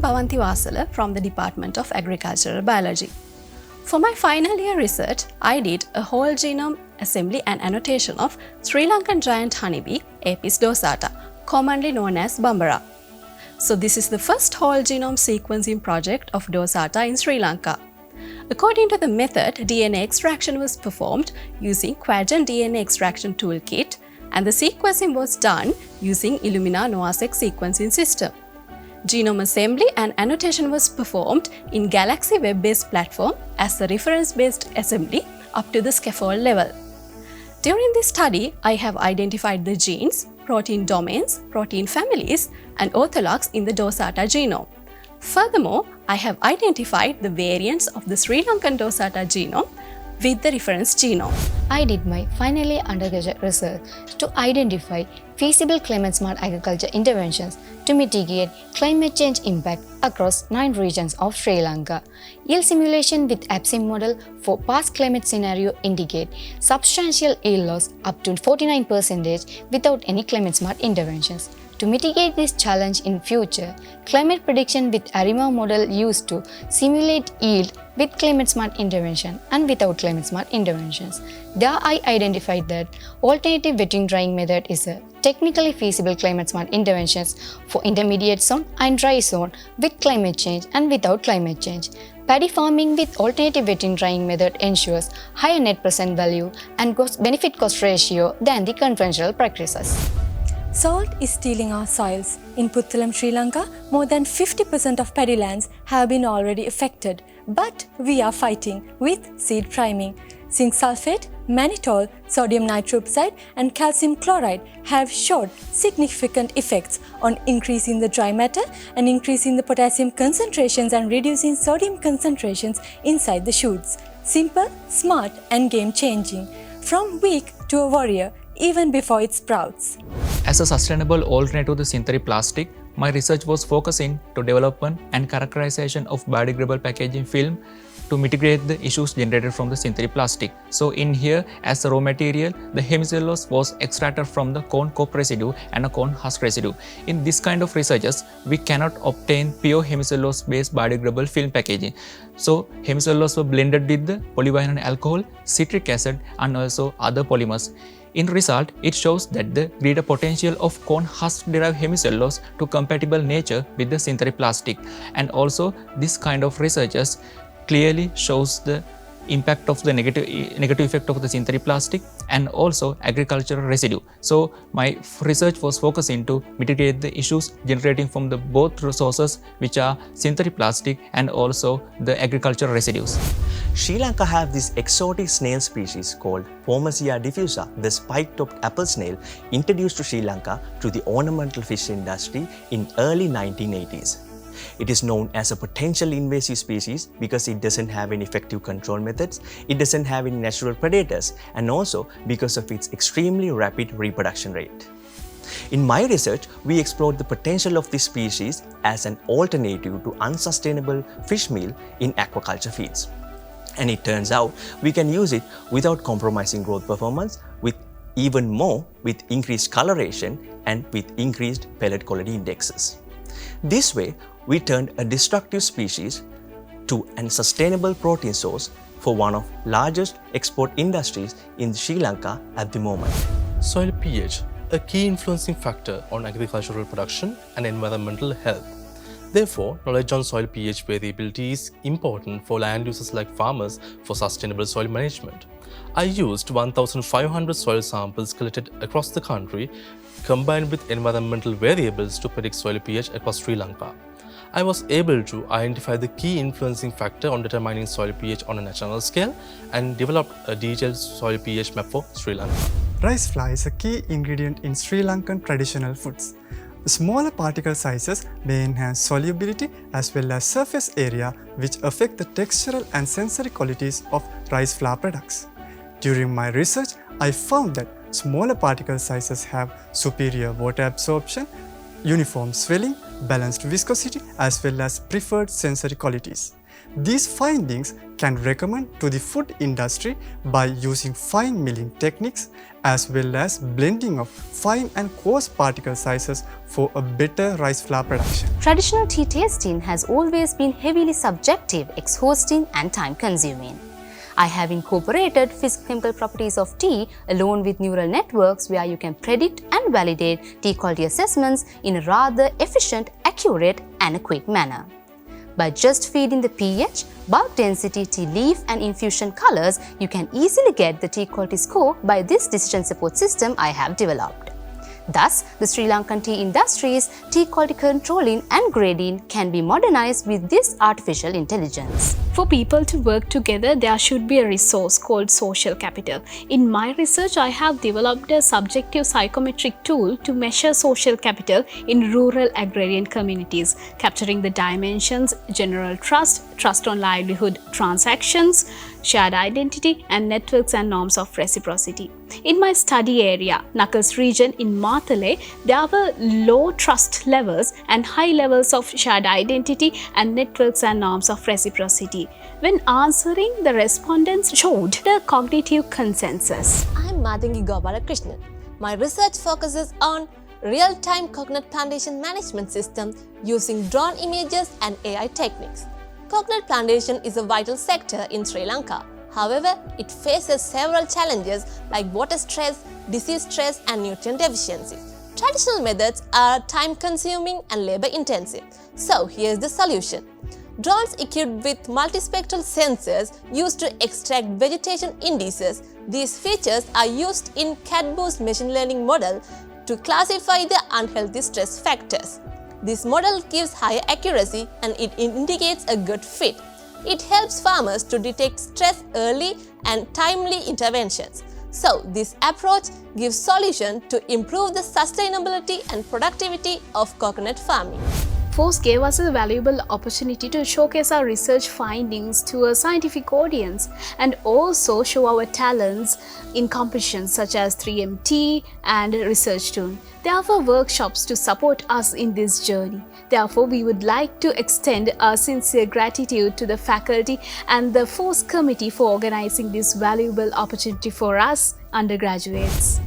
Bhavanthi Vasala from the Department of Agricultural Biology. For my final year research, I did a whole genome assembly and annotation of Sri Lankan giant honeybee, Apis dorsata, commonly known as Bambara. So this is the first whole genome sequencing project of dorsata in Sri Lanka. According to the method, DNA extraction was performed using Quadrant DNA extraction toolkit, and the sequencing was done using Illumina NovaSeq sequencing system. Genome assembly and annotation was performed in Galaxy web-based platform as a reference-based assembly up to the scaffold level. During this study, I have identified the genes, protein domains, protein families, and orthologs in the dorsata genome. Furthermore, I have identified the variants of the Sri Lankan dorsata genome with the reference genome. I did my final year undergraduate research to identify feasible climate-smart agriculture interventions to mitigate climate change impact across 9 regions of Sri Lanka. Yield simulation with APSIM model for past climate scenario indicate substantial yield loss up to 49% without any climate-smart interventions. To mitigate this challenge in future, climate prediction with ARIMA model used to simulate yield with climate-smart intervention and without climate-smart interventions. There I identified that alternative wetting drying method is a technically feasible climate-smart interventions for intermediate zone and dry zone with climate change and without climate change. Paddy farming with alternative wetting drying method ensures higher net present value and benefit-cost ratio than the conventional practices. Salt is stealing our soils. In Puttalam, Sri Lanka, more than 50% of paddy lands have been already affected. But we are fighting with seed priming. Zinc sulfate, mannitol, sodium nitropside and calcium chloride have showed significant effects on increasing the dry matter and increasing the potassium concentrations and reducing sodium concentrations inside the shoots. Simple, smart and game-changing. From weak to a warrior even before it sprouts. As a sustainable alternative to the synthetic plastic, my research was focusing to development and characterization of biodegradable packaging film to mitigate the issues generated from the synthetic plastic. So in here, as a raw material, the hemicellulose was extracted from the corn cob residue and a corn husk residue. In this kind of researches, we cannot obtain pure hemicellulose-based biodegradable film packaging. So hemicellulose were blended with the polyvinyl alcohol, citric acid and also other polymers. In result, it shows that the greater potential of corn husk-derived hemicellulose to compatible nature with the synthetic plastic. And also, this kind of researches clearly shows the impact of the negative effect of the synthetic plastic and also agricultural residue. So my research was focusing to mitigate the issues generating from the both resources, which are synthetic plastic and also the agricultural residues. Sri Lanka have this exotic snail species called Formosia diffusa, the spike-topped apple snail introduced to Sri Lanka to the ornamental fish industry in early 1980s. It is known as a potential invasive species because it doesn't have any effective control methods, it doesn't have any natural predators, and also because of its extremely rapid reproduction rate. In my research, we explored the potential of this species as an alternative to unsustainable fish meal in aquaculture feeds. And it turns out we can use it without compromising growth performance, with even more with increased coloration and with increased pellet quality indexes. This way, we turned a destructive species to a sustainable protein source for one of the largest export industries in Sri Lanka at the moment. Soil pH, a key influencing factor on agricultural production and environmental health. Therefore, knowledge on soil pH variability is important for land users like farmers for sustainable soil management. I used 1,500 soil samples collected across the country combined with environmental variables to predict soil pH across Sri Lanka. I was able to identify the key influencing factor on determining soil pH on a national scale and developed a detailed soil pH map for Sri Lanka. Rice flour is a key ingredient in Sri Lankan traditional foods. Smaller particle sizes may enhance solubility as well as surface area, which affect the textural and sensory qualities of rice flour products. During my research, I found that smaller particle sizes have superior water absorption, uniform swelling, balanced viscosity as well as preferred sensory qualities. These findings can recommend to the food industry by using fine milling techniques as well as blending of fine and coarse particle sizes for a better rice flour production. Traditional tea tasting has always been heavily subjective, exhausting and time-consuming. I have incorporated physicochemical properties of tea along with neural networks where you can predict and validate tea quality assessments in a rather efficient, accurate and a quick manner. By just feeding the pH, bulk density, tea leaf and infusion colors, you can easily get the tea quality score by this decision support system I have developed. Thus, the Sri Lankan tea industry's tea quality controlling and grading can be modernized with this artificial intelligence. For people to work together, there should be a resource called social capital. In my research, I have developed a subjective psychometric tool to measure social capital in rural agrarian communities, capturing the dimensions general trust, trust on livelihood transactions, shared identity, and networks and norms of reciprocity. In my study area, Knuckles region in Matale, there were low trust levels and high levels of shared identity and networks and norms of reciprocity. When answering, the respondents showed the cognitive consensus. I'm Madangi Gopalakrishnan. My research focuses on real-time coconut plantation management system using drone images and AI techniques. Coconut plantation is a vital sector in Sri Lanka. However, it faces several challenges like water stress, disease stress and nutrient deficiency. Traditional methods are time-consuming and labor-intensive. So here's the solution. Drones equipped with multispectral sensors used to extract vegetation indices. These features are used in CAD-Boost machine learning model to classify the unhealthy stress factors. This model gives higher accuracy and it indicates a good fit. It helps farmers to detect stress early and timely interventions. So, this approach gives solution to improve the sustainability and productivity of coconut farming. FAuRS gave us a valuable opportunity to showcase our research findings to a scientific audience and also show our talents in competitions such as 3MT and Research Tune. There were workshops to support us in this journey. Therefore, we would like to extend our sincere gratitude to the faculty and the FAuRS committee for organizing this valuable opportunity for us undergraduates.